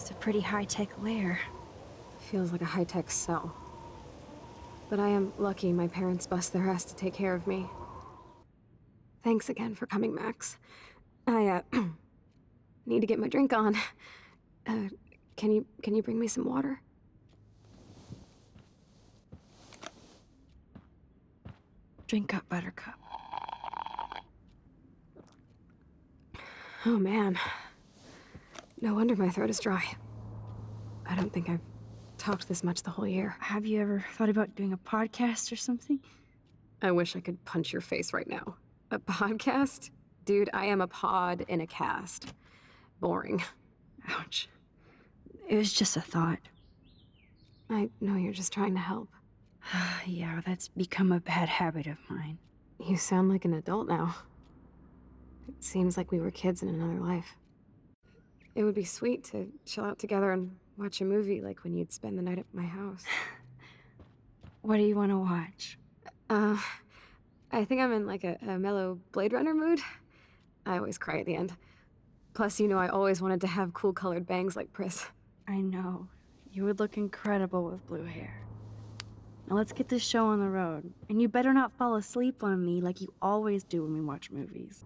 It's a pretty high-tech lair. Feels like a high-tech cell. But I am lucky my parents bust their ass to take care of me. Thanks again for coming, Max. I, need to get my drink on. Can you bring me some water? Drink up, Buttercup. Oh man. No wonder my throat is dry. I don't think I've talked this much the whole year. Have you ever thought about doing a podcast or something? I wish I could punch your face right now. A podcast? Dude, I am a pod in a cast. Boring. Ouch. It was just a thought. I know you're just trying to help. Yeah, that's become a bad habit of mine. You sound like an adult now. It seems like we were kids in another life. It would be sweet to chill out together and watch a movie like when you'd spend the night at my house. What do you want to watch? I think I'm in like a mellow Blade Runner mood. I always cry at the end. Plus, you know I always wanted to have cool colored bangs like Pris. I know. You would look incredible with blue hair. Now let's get this show on the road. And you better not fall asleep on me like you always do when we watch movies.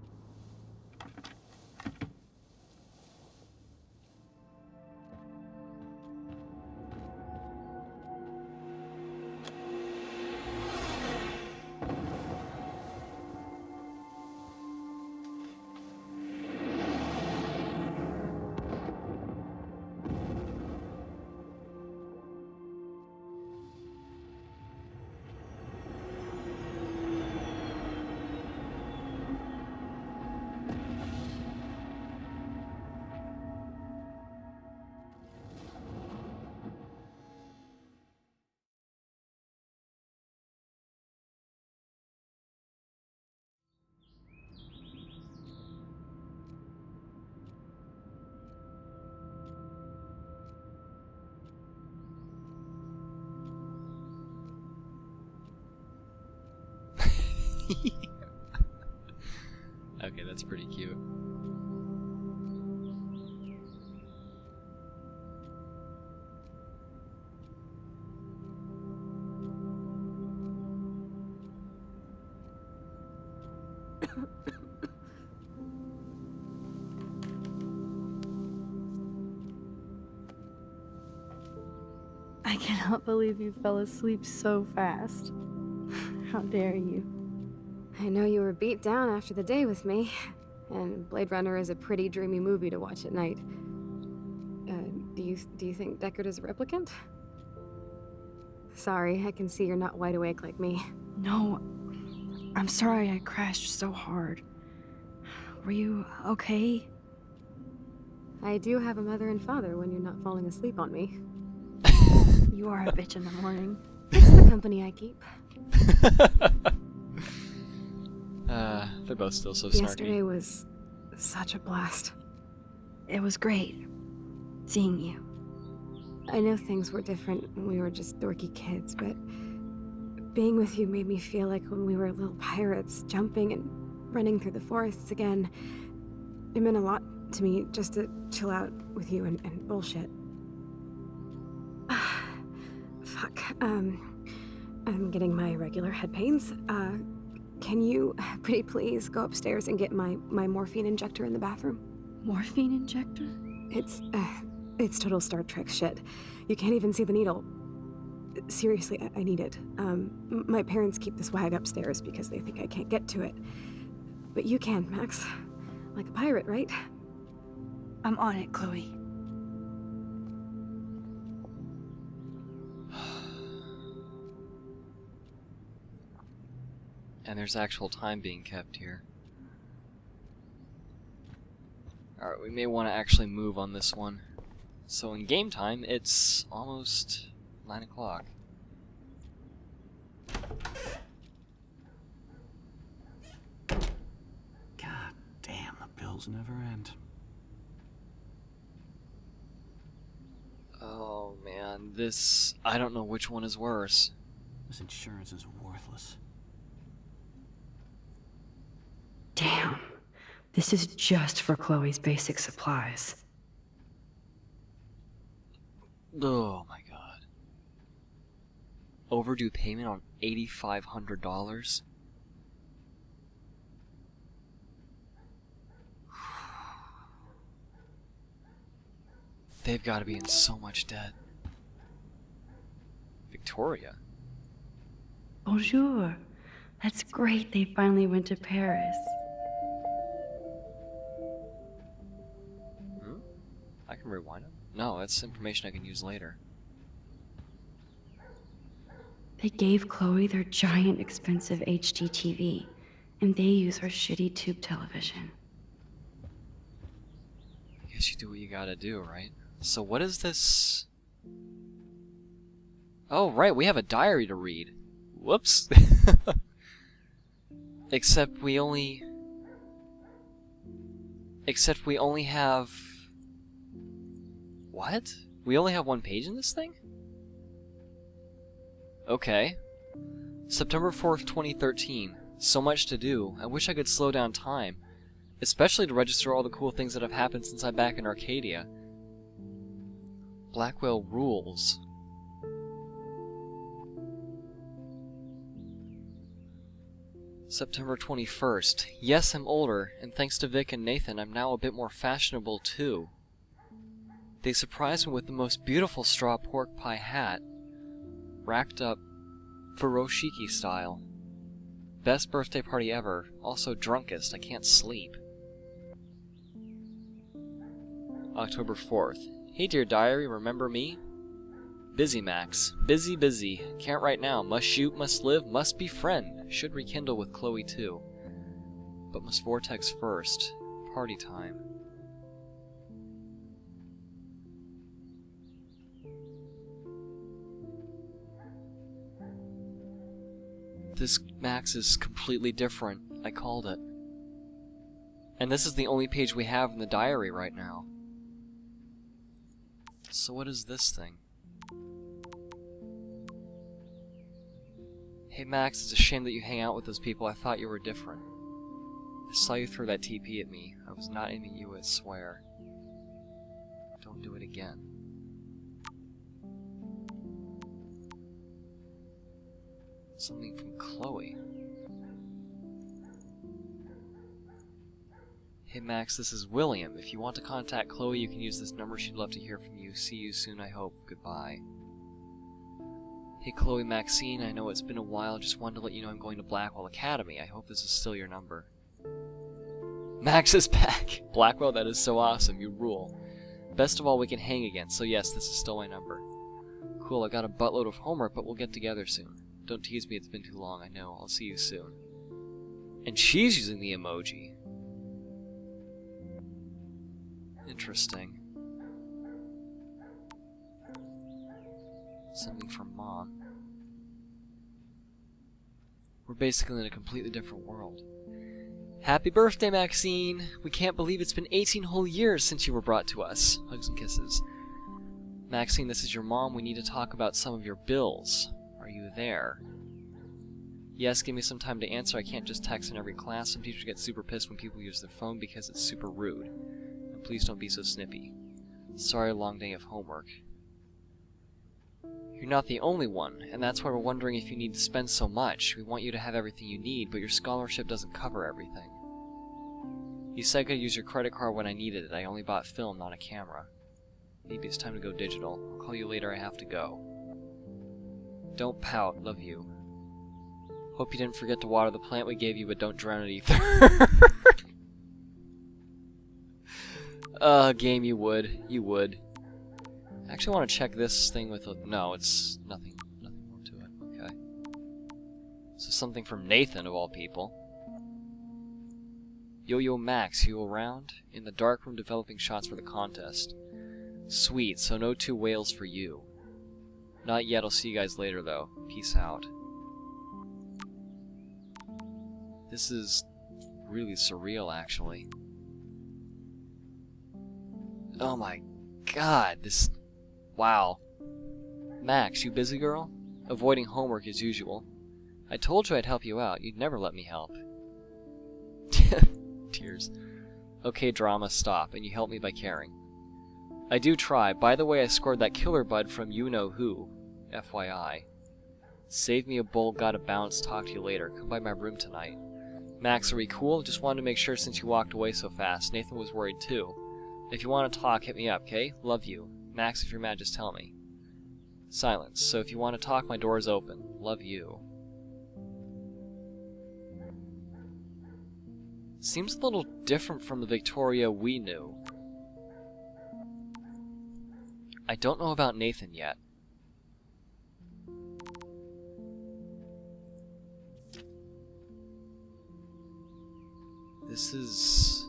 Okay, that's pretty cute. I cannot believe you fell asleep so fast. How dare you? I know you were beat down after the day with me, and Blade Runner is a pretty dreamy movie to watch at night. Do you think Deckard is a replicant? Sorry, I can see you're not wide awake like me. No, I'm sorry I crashed so hard. Were you okay? I do have a mother and father when you're not falling asleep on me. You are a bitch in the morning. It's the company I keep. They're both still so snarky. Yesterday was such a blast. It was great seeing you. I know things were different when we were just dorky kids, but being with you made me feel like when we were little pirates, jumping and running through the forests again. It meant a lot to me just to chill out with you and bullshit. Fuck. I'm getting my regular head pains. Can you, pretty please, go upstairs and get my morphine injector in the bathroom? Morphine injector? It's total Star Trek shit. You can't even see the needle. Seriously, I need it. My parents keep this wag upstairs because they think I can't get to it. But you can, Max. Like a pirate, right? I'm on it, Chloe. And there's actual time being kept here. Alright, we may want to actually move on this one. So in game time, it's almost 9 o'clock. God damn, the bills never end. Oh man, this... I don't know which one is worse. This insurance is worthless. Damn. This is just for Chloe's basic supplies. Oh my god. Overdue payment on $8,500? They've got to be in so much debt. Victoria? Bonjour. That's great they finally went to Paris. Hmm? I can rewind it? No, that's information I can use later. They gave Chloe their giant expensive HD TV, and they use her shitty tube television. I guess you do what you gotta do, right? So what is this? Oh, right, we have a diary to read. Whoops. Except we only have... What? We only have one page in this thing? Okay. September 4th, 2013. So much to do. I wish I could slow down time. Especially to register all the cool things that have happened since I'm back in Arcadia. Blackwell rules. September 21st. Yes, I'm older, and thanks to Vic and Nathan, I'm now a bit more fashionable too. They surprised me with the most beautiful straw pork pie hat, racked up furoshiki style. Best birthday party ever, also drunkest, I can't sleep. October 4th. Hey dear diary, remember me? Busy Max. Busy, busy. Can't write now. Must shoot, must live, must befriend. Should rekindle with Chloe too. But must vortex first. Party time. This Max is completely different. I called it. And this is the only page we have in the diary right now. So what is this thing? Hey Max, it's a shame that you hang out with those people. I thought you were different. I saw you throw that TP at me. I was not aiming you, I swear. Don't do it again. Something from Chloe. Hey Max, this is William. If you want to contact Chloe, you can use this number. She'd love to hear from you. See you soon, I hope. Goodbye. Hey Chloe Maxine, I know it's been a while. Just wanted to let you know I'm going to Blackwell Academy. I hope this is still your number. Max is back! Blackwell, that is so awesome. You rule. Best of all, we can hang again. So yes, this is still my number. Cool, I got a buttload of homework, but we'll get together soon. Don't tease me, it's been too long. I know. I'll see you soon. And she's using the emoji. Interesting. Something from Mom. We're basically in a completely different world. Happy birthday, Maxine! We can't believe it's been 18 whole years since you were brought to us. Hugs and kisses. Maxine, this is your mom. We need to talk about some of your bills. Are you there? Yes, give me some time to answer. I can't just text in every class. Some teachers get super pissed when people use their phone because it's super rude. And please don't be so snippy. Sorry, long day of homework. You're not the only one, and that's why we're wondering if you need to spend so much. We want you to have everything you need, but your scholarship doesn't cover everything. You said I could use your credit card when I needed it. I only bought film, not a camera. Maybe it's time to go digital. I'll call you later, I have to go. Don't pout, love you. Hope you didn't forget to water the plant we gave you, but don't drown it either. Game, you would. You would. I actually want to check this thing with a... No, it's nothing more to it. Okay. So something from Nathan, of all people. Yo-Yo Max, you around? In the dark room developing shots for the contest. Sweet, so no two whales for you. Not yet, I'll see you guys later though. Peace out. This is really surreal, actually. Oh my god, this... Wow. Max, you busy girl? Avoiding homework as usual. I told you I'd help you out. You'd never let me help. Tears. Okay, drama, stop, and you help me by caring. I do try. By the way, I scored that killer bud from you-know-who. FYI. Save me a bowl, gotta bounce, talk to you later. Come by my room tonight. Max, are we cool? Just wanted to make sure since you walked away so fast. Nathan was worried too. If you want to talk, hit me up, okay? Love you. Max, if you're mad, just tell me. Silence. So if you want to talk, my door is open. Love you. Seems a little different from the Victoria we knew. I don't know about Nathan yet. This is...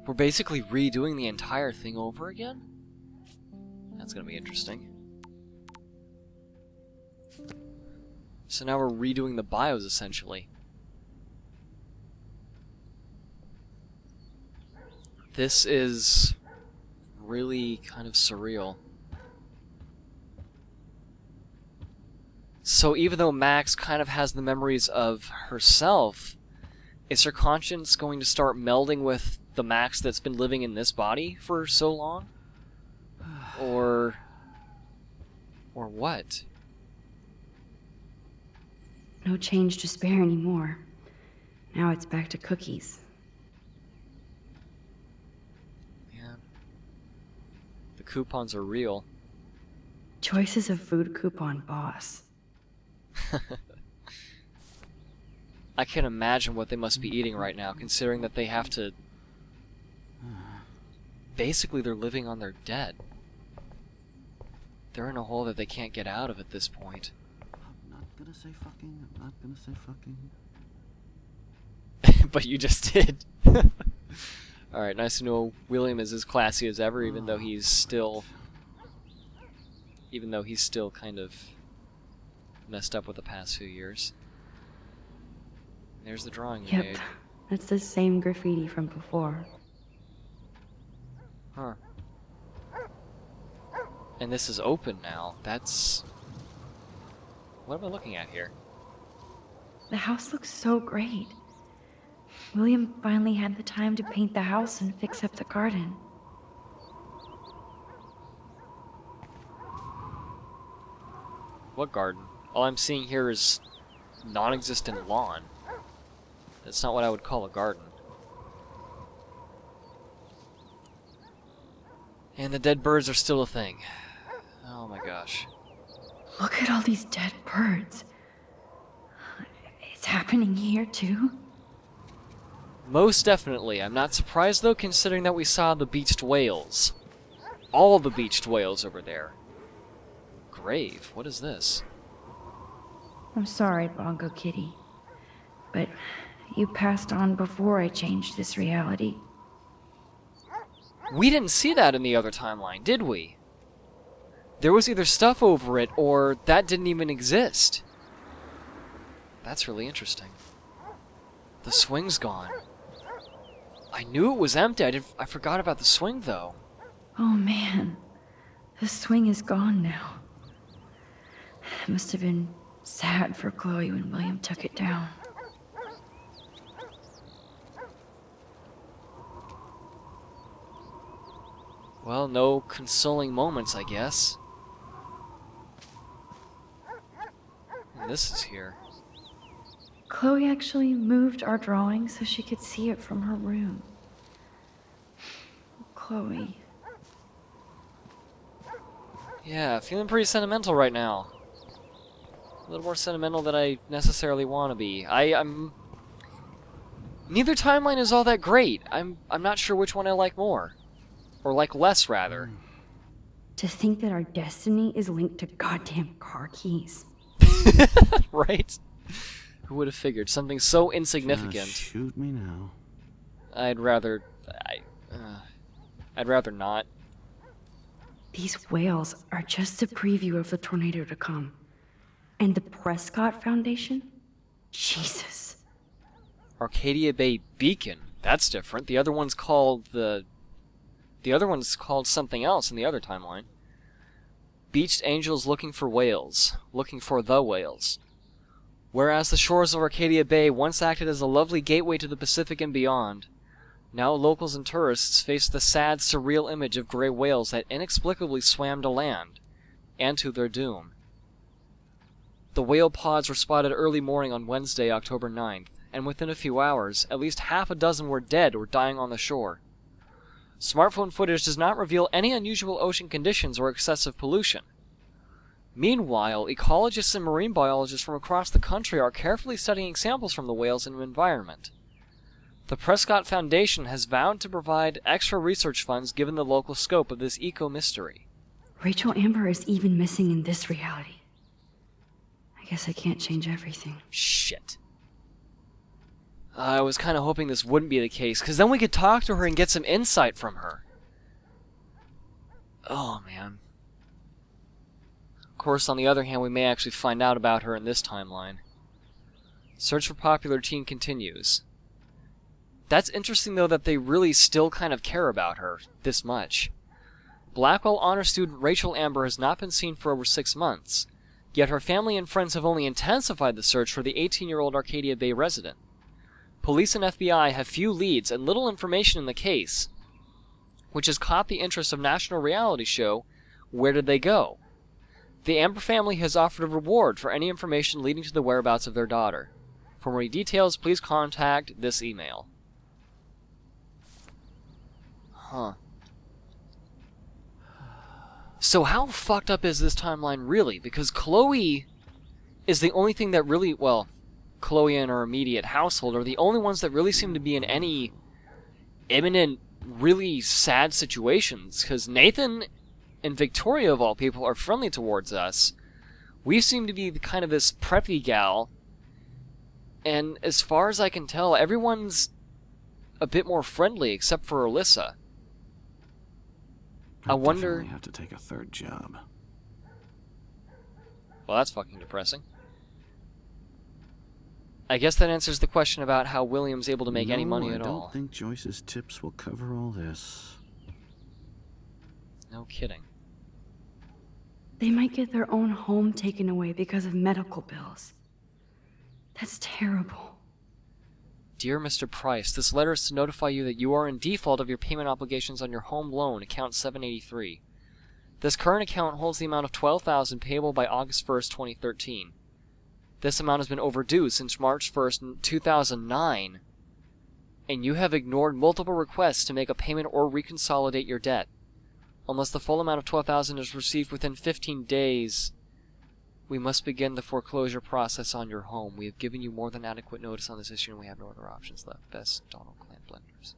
We're basically redoing the entire thing over again? That's gonna be interesting. So now we're redoing the bios, essentially. This is really kind of surreal. So even though Max kind of has the memories of herself, is her conscience going to start melding with the Max that's been living in this body for so long? Or what? No change to spare anymore. Now it's back to cookies. Man. The coupons are real. Choices of food coupon boss. I can't imagine what they must be eating right now, considering that they have to... Basically, they're living on their dead. They're in a hole that they can't get out of at this point. I'm not gonna say fucking. I'm not gonna say fucking. But you just did. Alright, nice to know William is as classy as ever, even though he's still kind of messed up with the past few years. There's the drawing you Yep, made. that's the same graffiti from before. Huh. And this is open now. That's... What am I looking at here? The house looks so great. William finally had the time to paint the house and fix up the garden. What garden? All I'm seeing here is non-existent lawn. That's not what I would call a garden. And the dead birds are still a thing. Oh my gosh. Look at all these dead birds. It's happening here too? Most definitely. I'm not surprised though, considering that we saw the beached whales. All the beached whales over there. Grave? What is this? I'm sorry, Bongo Kitty. But you passed on before I changed this reality. We didn't see that in the other timeline, did we? There was either stuff over it, or that didn't even exist. That's really interesting. The swing's gone. I knew it was empty. I forgot about the swing, though. Oh man, the swing is gone now. It must have been sad for Chloe when William took it down. Well, no consoling moments, I guess. And this is here. Chloe actually moved our drawing so she could see it from her room. Chloe. Yeah, feeling pretty sentimental right now. A little more sentimental than I necessarily want to be. I'm... Neither timeline is all that great. I'm not sure which one I like more. Or like less, rather. To think that our destiny is linked to goddamn car keys. Right? Who would have figured? Something so insignificant. Just shoot me now. I'd rather not. These whales are just a preview of the tornado to come. And the Prescott Foundation? Jesus. Arcadia Bay Beacon. That's different. The other one's called something else in the other timeline. Beached angels looking for whales. Looking for the whales. Whereas the shores of Arcadia Bay once acted as a lovely gateway to the Pacific and beyond, Now locals and tourists face the sad, surreal image of gray whales that inexplicably swam to land, and to their doom. The whale pods were spotted early morning on Wednesday, October 9th, and within a few hours, at least half a dozen were dead or dying on the shore. Smartphone footage does not reveal any unusual ocean conditions or excessive pollution. Meanwhile, ecologists and marine biologists from across the country are carefully studying samples from the whales and environment. The Prescott Foundation has vowed to provide extra research funds given the local scope of this eco-mystery. Rachel Amber is even missing in this reality. I guess I can't change everything. Shit. I was kind of hoping this wouldn't be the case, because then we could talk to her and get some insight from her. Oh, man. Of course, on the other hand, we may actually find out about her in this timeline. Search for popular teen continues. That's interesting, though, that they really still kind of care about her this much. Blackwell honor student Rachel Amber has not been seen for over 6 months, yet her family and friends have only intensified the search for the 18-year-old Arcadia Bay resident. Police and FBI have few leads and little information in the case, which has caught the interest of national reality show Where Did They Go? The Amber family has offered a reward for any information leading to the whereabouts of their daughter. For more details, please contact this email. Huh. So how fucked up is this timeline really? Because Chloe is the only thing that really, well, Chloe and her immediate household are the only ones that really seem to be in any imminent, really sad situations. Because Nathan and Victoria, of all people, are friendly towards us. We seem to be kind of this preppy gal. And as far as I can tell, everyone's a bit more friendly, except for Alyssa. I wonder... definitely have to take a third job. Well, that's fucking depressing. I guess that answers the question about how William's able to make any money at all. I don't think Joyce's tips will cover all this. No kidding. They might get their own home taken away because of medical bills. That's terrible. Dear Mr. Price, this letter is to notify you that you are in default of your payment obligations on your home loan, account 783. This current account holds the amount of $12,000 payable by August 1st, 2013. This amount has been overdue since March 1st, 2009, and you have ignored multiple requests to make a payment or reconsolidate your debt. Unless the full amount of $12,000 is received within 15 days, we must begin the foreclosure process on your home. We have given you more than adequate notice on this issue, and we have no other options left. Best, Donald Clan Blenders.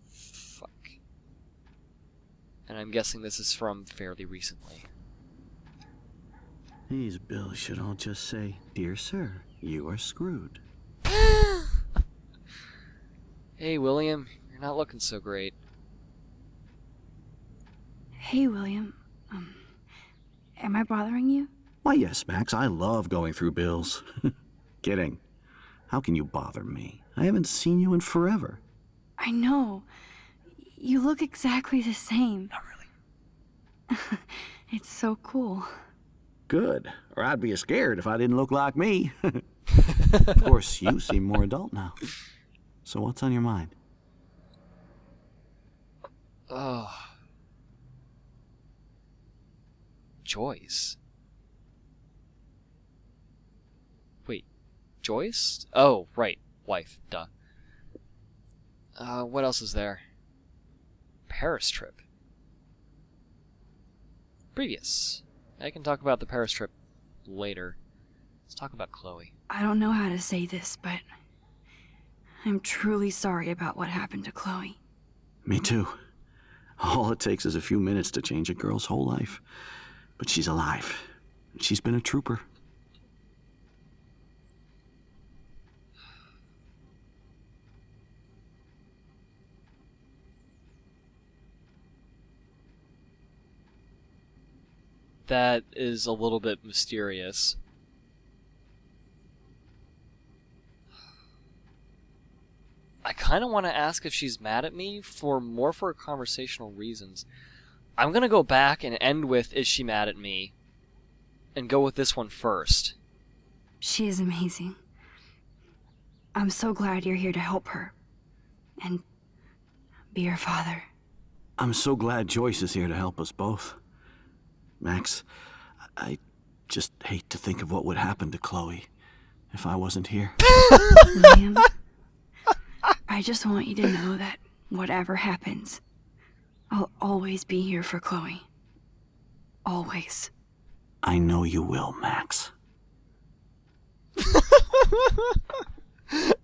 Fuck. And I'm guessing this is from fairly recently. These bills should all just say, "Dear sir, you are screwed." Hey, William, you're not looking so great. Hey, William. Am I bothering you? Why, yes, Max, I love going through bills. Kidding. How can you bother me? I haven't seen you in forever. I know. You look exactly the same. Not really. It's so cool. Good. Or I'd be scared if I didn't look like me. Of course, you seem more adult now. So what's on your mind? Oh. Joyce. Wait, Joyce? Oh, right. Wife. Duh. What else is there? Paris trip. Previous. I can talk about the Paris trip later. Let's talk about Chloe. I don't know how to say this, but I'm truly sorry about what happened to Chloe. Me too. All it takes is a few minutes to change a girl's whole life. But she's alive. She's been a trooper. That is a little bit mysterious. I kind of want to ask if she's mad at me for conversational reasons. I'm going to go back and end with, is she mad at me? And go with this one first. She is amazing. I'm so glad you're here to help her. And be her father. I'm so glad Joyce is here to help us both. Max, I just hate to think of what would happen to Chloe if I wasn't here. William, I just want you to know that whatever happens, I'll always be here for Chloe. Always. I know you will, Max.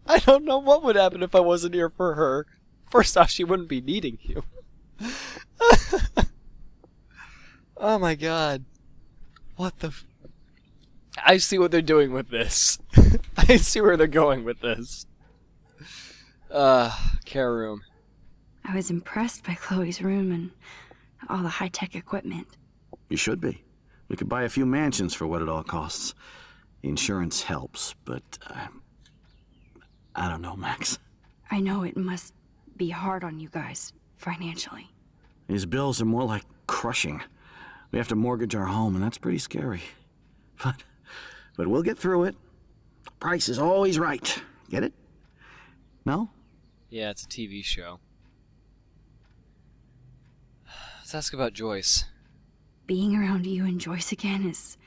I don't know what would happen if I wasn't here for her. First off, she wouldn't be needing you. Oh my god. What the I see what they're doing with this. I see where they're going with this. Care room. I was impressed by Chloe's room and all the high-tech equipment. You should be. We could buy a few mansions for what it all costs. The insurance helps, but I don't know, Max. I know it must be hard on you guys, financially. These bills are more like crushing. We have to mortgage our home, and that's pretty scary. But we'll get through it. Price is always right. Get it? No? Yeah, it's a TV show. Let's ask about Joyce. Being around you and Joyce again is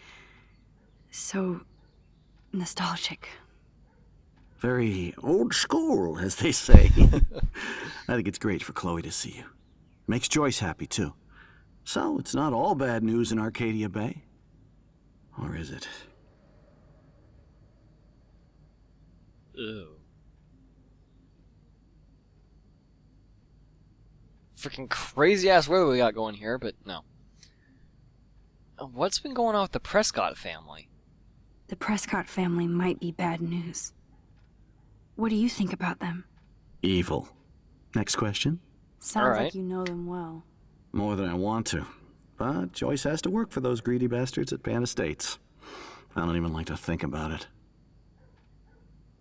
so nostalgic. Very old school, as they say. I think it's great for Chloe to see you. Makes Joyce happy, too. So, it's not all bad news in Arcadia Bay. Or is it? Ew. Freaking crazy ass weather we got going here, but no. What's been going on with the Prescott family? The Prescott family might be bad news. What do you think about them? Evil. Next question? Sounds All right. like you know them well. More than I want to. But Joyce has to work for those greedy bastards at Pan Estates. I don't even like to think about it.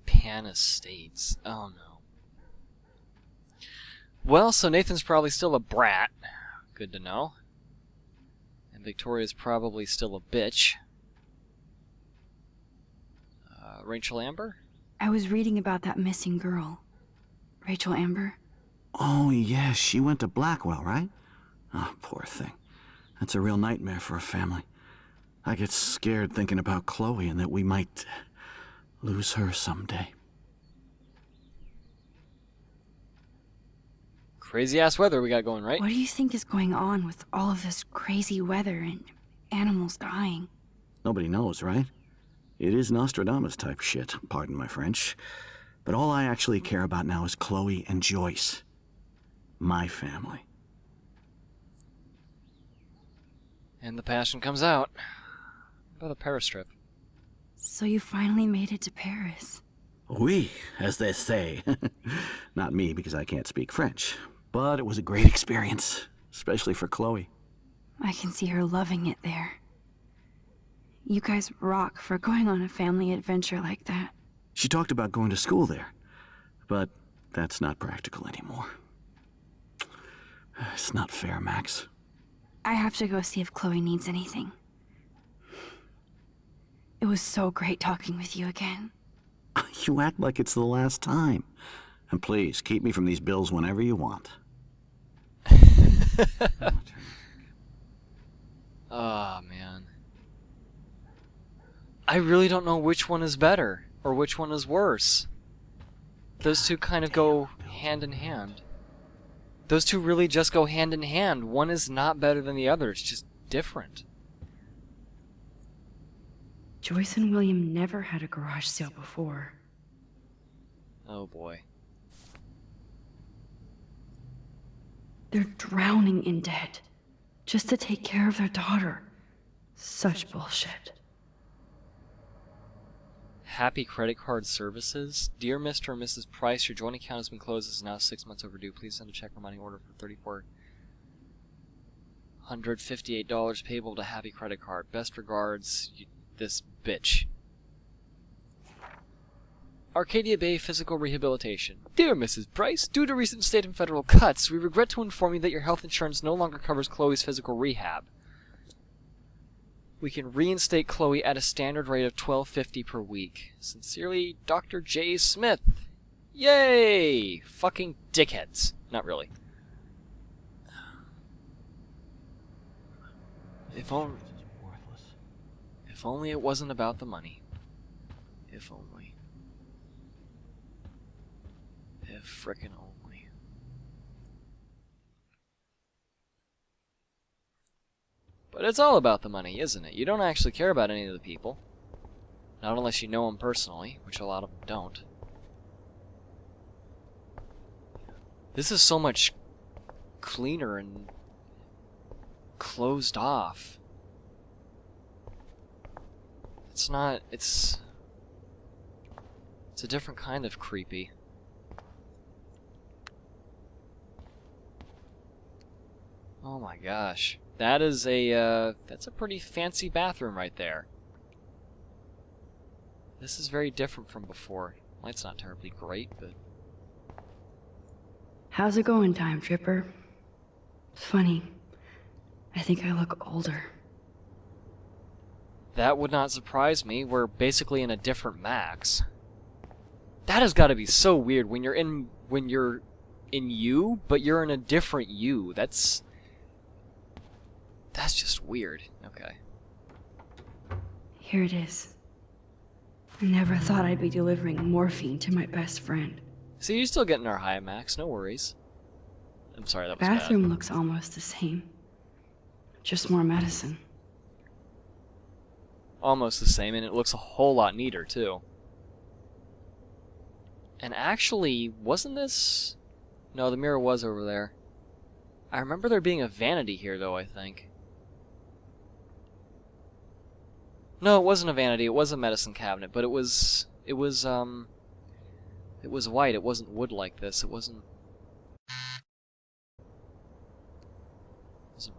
Pan Estates. Oh no. Well, so Nathan's probably still a brat. Good to know. And Victoria's probably still a bitch. Rachel Amber? I was reading about that missing girl. Rachel Amber. Oh, yeah, she went to Blackwell, right? Oh, poor thing. That's a real nightmare for a family. I get scared thinking about Chloe and that we might lose her someday. Crazy ass weather we got going, right? What do you think is going on with all of this crazy weather and animals dying? Nobody knows, right? It is Nostradamus type shit, pardon my French. But all I actually care about now is Chloe and Joyce. My family. And the passion comes out. What about a Paris trip? So you finally made it to Paris. Oui, as they say. Not me, because I can't speak French. But it was a great experience, especially for Chloe. I can see her loving it there. You guys rock for going on a family adventure like that. She talked about going to school there, but that's not practical anymore. It's not fair, Max. I have to go see if Chloe needs anything. It was so great talking with you again. You act like it's the last time. And please, keep me from these bills whenever you want. Oh, man. I really don't know which one is better, or which one is worse. Those two kind of go hand in hand. Those two really just go hand in hand. One is not better than the other, it's just different. Joyce and William never had a garage sale before. Oh boy. They're drowning in debt just to take care of their daughter. Such bullshit. Happy credit card services. Dear Mr. and Mrs. Price, your joint account has been closed and is now 6 months overdue. Please send a check or money order for $3,458 payable to Happy Credit Card. Best regards, this bitch. Arcadia Bay Physical Rehabilitation. Dear Mrs. Price, due to recent state and federal cuts, we regret to inform you that your health insurance no longer covers Chloe's physical rehab. We can reinstate Chloe at a standard rate of $12.50 per week. Sincerely, Dr. J. Smith. Yay! Fucking dickheads. Not really. If only it wasn't about the money. If only. If frickin' only. But it's all about the money, isn't it? You don't actually care about any of the people. Not unless you know them personally, which a lot of them don't. This is so much cleaner and closed off. It's not, it's a different kind of creepy. Oh my gosh. That is that's a pretty fancy bathroom right there. This is very different from before. Light's not terribly great, but... How's it going, Time Tripper? It's funny. I think I look older. That would not surprise me. We're basically in a different Max. That has got to be so weird when you're in you, but you're in a different you. That's just weird. Okay. Here it is. I never thought I'd be delivering morphine to my best friend. See, you're still getting our high, Max. No worries. I'm sorry, that was Bathroom bad. looks almost the same. Just more medicine. Almost the same, and it looks a whole lot neater, too. And actually, wasn't this... No, the mirror was over there. I remember there being a vanity here, though, I think. No, it wasn't a vanity. It was a medicine cabinet, but it was white. It wasn't wood like this. It wasn't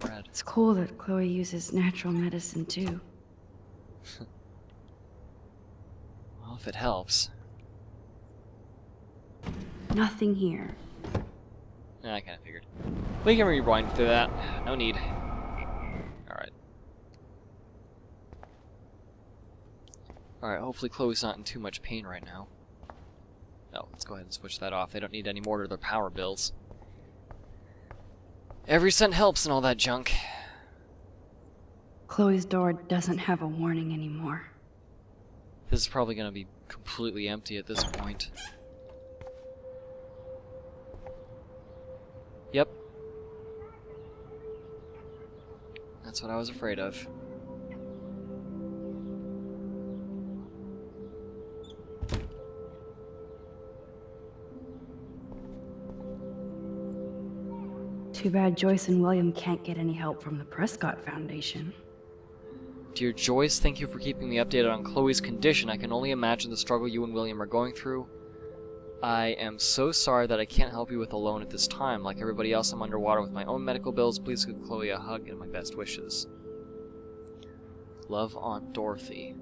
red. It's cool that Chloe uses natural medicine, too. Well, if it helps. Nothing here. I kind of figured. We can rewind through that. No need. Alright. Alright, hopefully Chloe's not in too much pain right now. Oh, let's go ahead and switch that off. They don't need any more to their power bills. Every cent helps and all that junk. Chloe's door doesn't have a warning anymore. This is probably going to be completely empty at this point. Yep. That's what I was afraid of. Too bad Joyce and William can't get any help from the Prescott Foundation. Dear Joyce, thank you for keeping me updated on Chloe's condition. I can only imagine the struggle you and William are going through. I am so sorry that I can't help you with alone at this time. Like everybody else, I'm underwater with my own medical bills. Please give Chloe a hug and my best wishes. Love, Aunt Dorothy.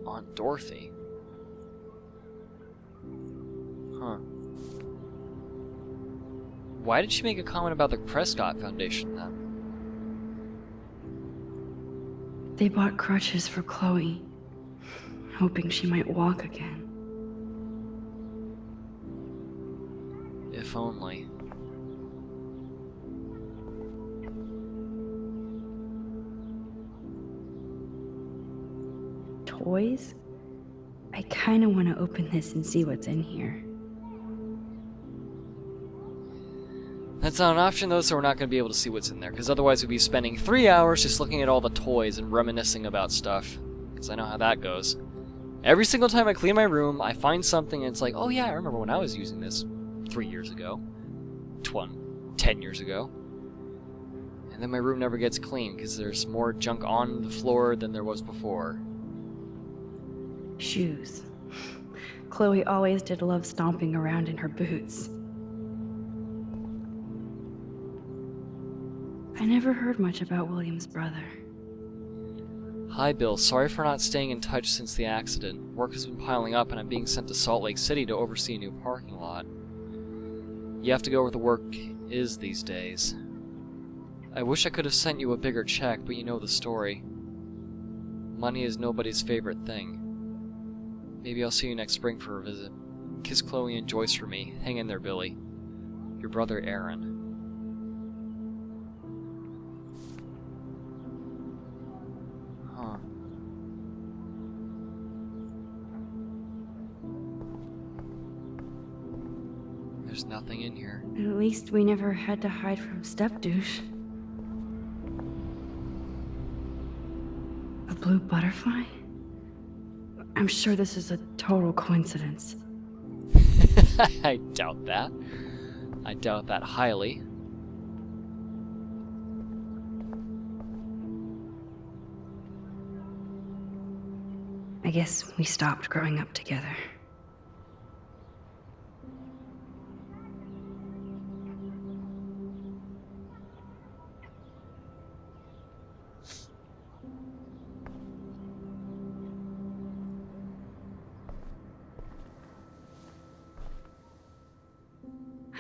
Aunt Dorothy? Huh. Why did she make a comment about the Prescott Foundation then? They bought crutches for Chloe, hoping she might walk again. If only. Toys? I kinda wanna open this and see what's in here. That's not an option though, so we're not going to be able to see what's in there, because otherwise we'd be spending 3 hours just looking at all the toys and reminiscing about stuff, because I know how that goes. Every single time I clean my room, I find something and it's like, oh yeah, I remember when I was using this 3 years ago. 10 years ago. And then my room never gets clean, because there's more junk on the floor than there was before. Shoes. Chloe always did love stomping around in her boots. I never heard much about William's brother. Hi Bill, sorry for not staying in touch since the accident. Work has been piling up and I'm being sent to Salt Lake City to oversee a new parking lot. You have to go where the work is these days. I wish I could have sent you a bigger check, but you know the story. Money is nobody's favorite thing. Maybe I'll see you next spring for a visit. Kiss Chloe and Joyce for me. Hang in there, Billy. Your brother, Aaron. Huh. There's nothing in here. At least we never had to hide from step-douche. A blue butterfly? I'm sure this is a total coincidence. I doubt that. I doubt that highly. I guess we stopped growing up together.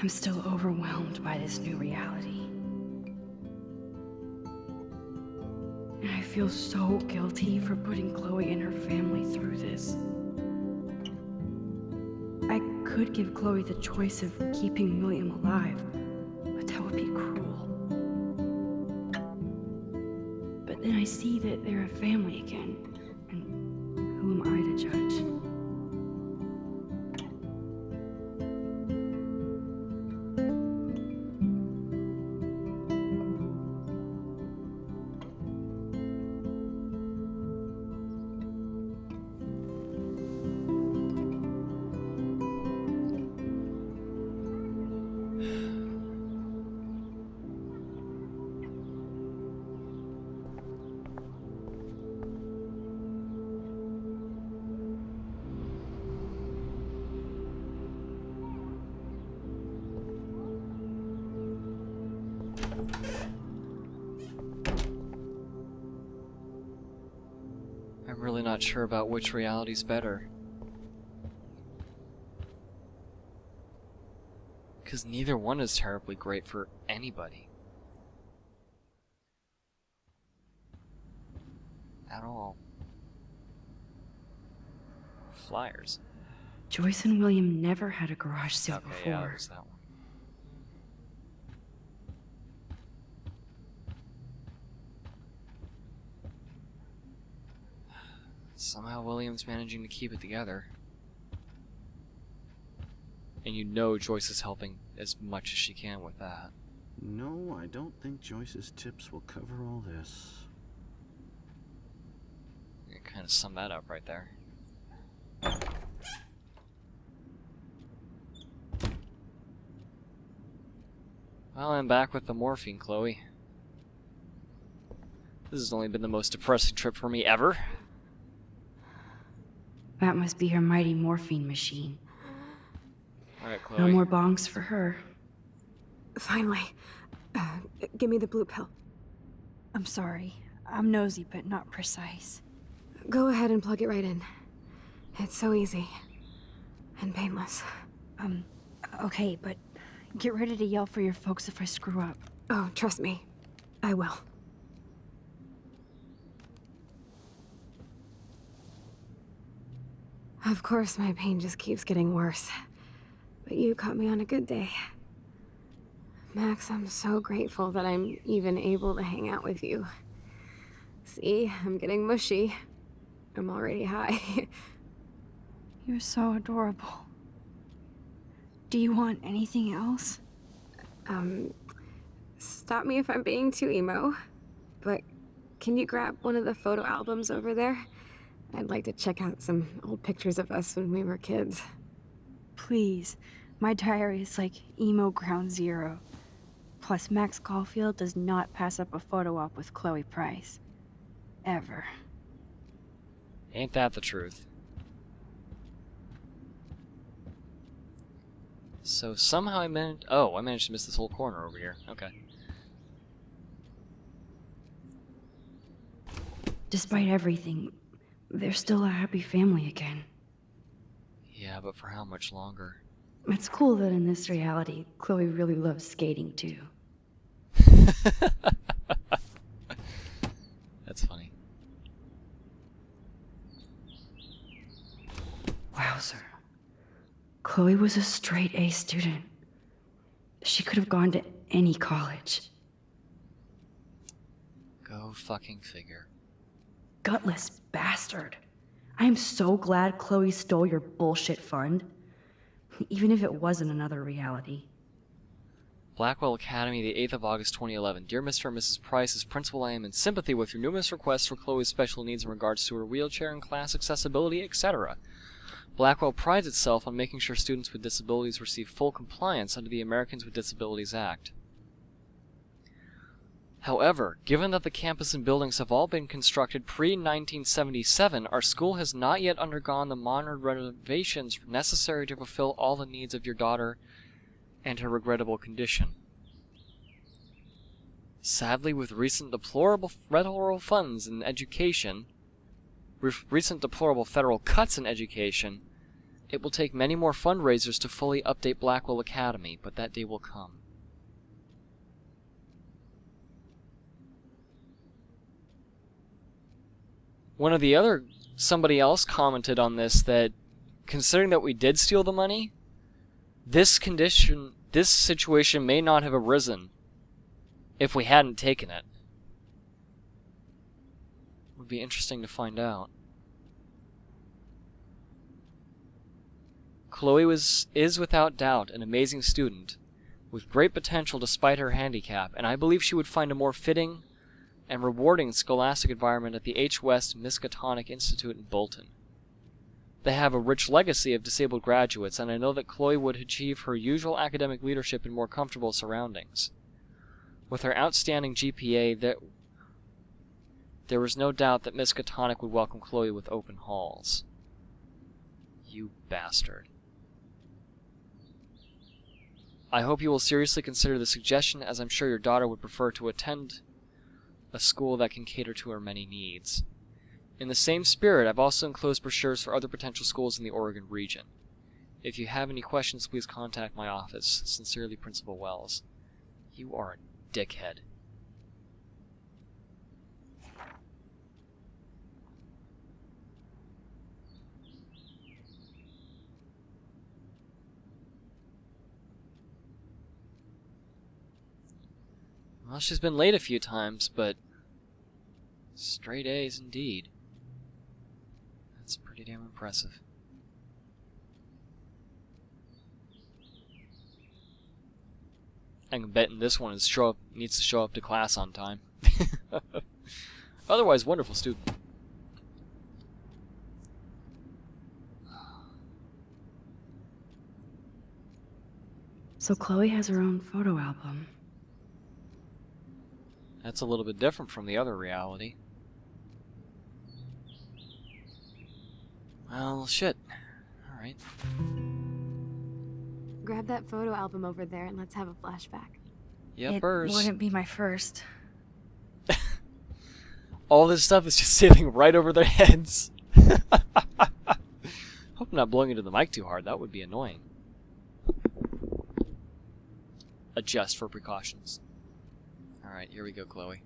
I'm still overwhelmed by this new reality. And I feel so guilty for putting Chloe and her family through this. I could give Chloe the choice of keeping William alive, but that would be cruel. But then I see that they're a family again, and who am I to judge? I'm really not sure about which reality's better. Because neither one is terribly great for anybody. At all. Flyers. Joyce and William never had a garage sale Okay, before. yeah, there's that one. Somehow William's managing to keep it together. And you know Joyce is helping as much as she can with that. No, I don't think Joyce's tips will cover all this. You kind of sum that up right there. Well, I'm back with the morphine, Chloe. This has only been the most depressing trip for me ever. That must be her mighty morphine machine. Alright, Chloe. No more bongs for her. Finally. Give me the blue pill. I'm sorry. I'm nosy, but not precise. Go ahead and plug it right in. It's so easy. And painless. Okay, but get ready to yell for your folks if I screw up. Oh, trust me. I will. Of course, my pain just keeps getting worse. But you caught me on a good day. Max, I'm so grateful that I'm even able to hang out with you. See, I'm getting mushy. I'm already high. You're so adorable. Do you want anything else? Stop me if I'm being too emo. But can you grab one of the photo albums over there? I'd like to check out some old pictures of us when we were kids. Please. My diary is like emo ground zero. Plus, Max Caulfield does not pass up a photo op with Chloe Price. Ever. Ain't that the truth? So somehow I managed... Oh, I managed to miss this whole corner over here. Okay. Despite everything, they're still a happy family again. Yeah, but for how much longer? It's cool that in this reality, Chloe really loves skating too. was a straight A student. She could have gone to any college. Go fucking figure. Gutless bastard. I am so glad Chloe stole your bullshit fund. Even if it wasn't another reality. Blackwell Academy, the 8th of August 2011. Dear Mr. and Mrs. Price, as principal, I am in sympathy with your numerous requests for Chloe's special needs in regards to her wheelchair and class accessibility, etc. Blackwell prides itself on making sure students with disabilities receive full compliance under the Americans with Disabilities Act. However, given that the campus and buildings have all been constructed pre-1977, our school has not yet undergone the modern renovations necessary to fulfill all the needs of your daughter and her regrettable condition. Sadly, with recent deplorable federal funds in education, recent deplorable federal cuts in education, it will take many more fundraisers to fully update Blackwell Academy, but that day will come. Somebody else commented on this that, considering that we did steal the money, this situation may not have arisen if we hadn't taken it. Would be interesting to find out. Chloe is without doubt an amazing student with great potential despite her handicap, and I believe she would find a more fitting and rewarding scholastic environment at the H. West Miskatonic Institute in Bolton. They have a rich legacy of disabled graduates, and I know that Chloe would achieve her usual academic leadership in more comfortable surroundings. With her outstanding GPA, there was no doubt that Miskatonic would welcome Chloe with open halls. You bastard. I hope you will seriously consider the suggestion, as I'm sure your daughter would prefer to attend a school that can cater to her many needs. In the same spirit, I've also enclosed brochures for other potential schools in the Oregon region. If you have any questions, please contact my office. Sincerely, Principal Wells. You are a dickhead. Well, she's been late a few times, but straight A's indeed. That's pretty damn impressive. I'm betting this one needs to show up to class on time. Otherwise, wonderful student. So Chloe has her own photo album. That's a little bit different from the other reality. Well, shit. Alright. Grab that photo album over there and let's have a flashback. Yep, It wouldn't be my first. All this stuff is just sitting right over their heads. Hope I'm not blowing into the mic too hard. That would be annoying. Adjust for precautions. Alright, here we go, Chloe.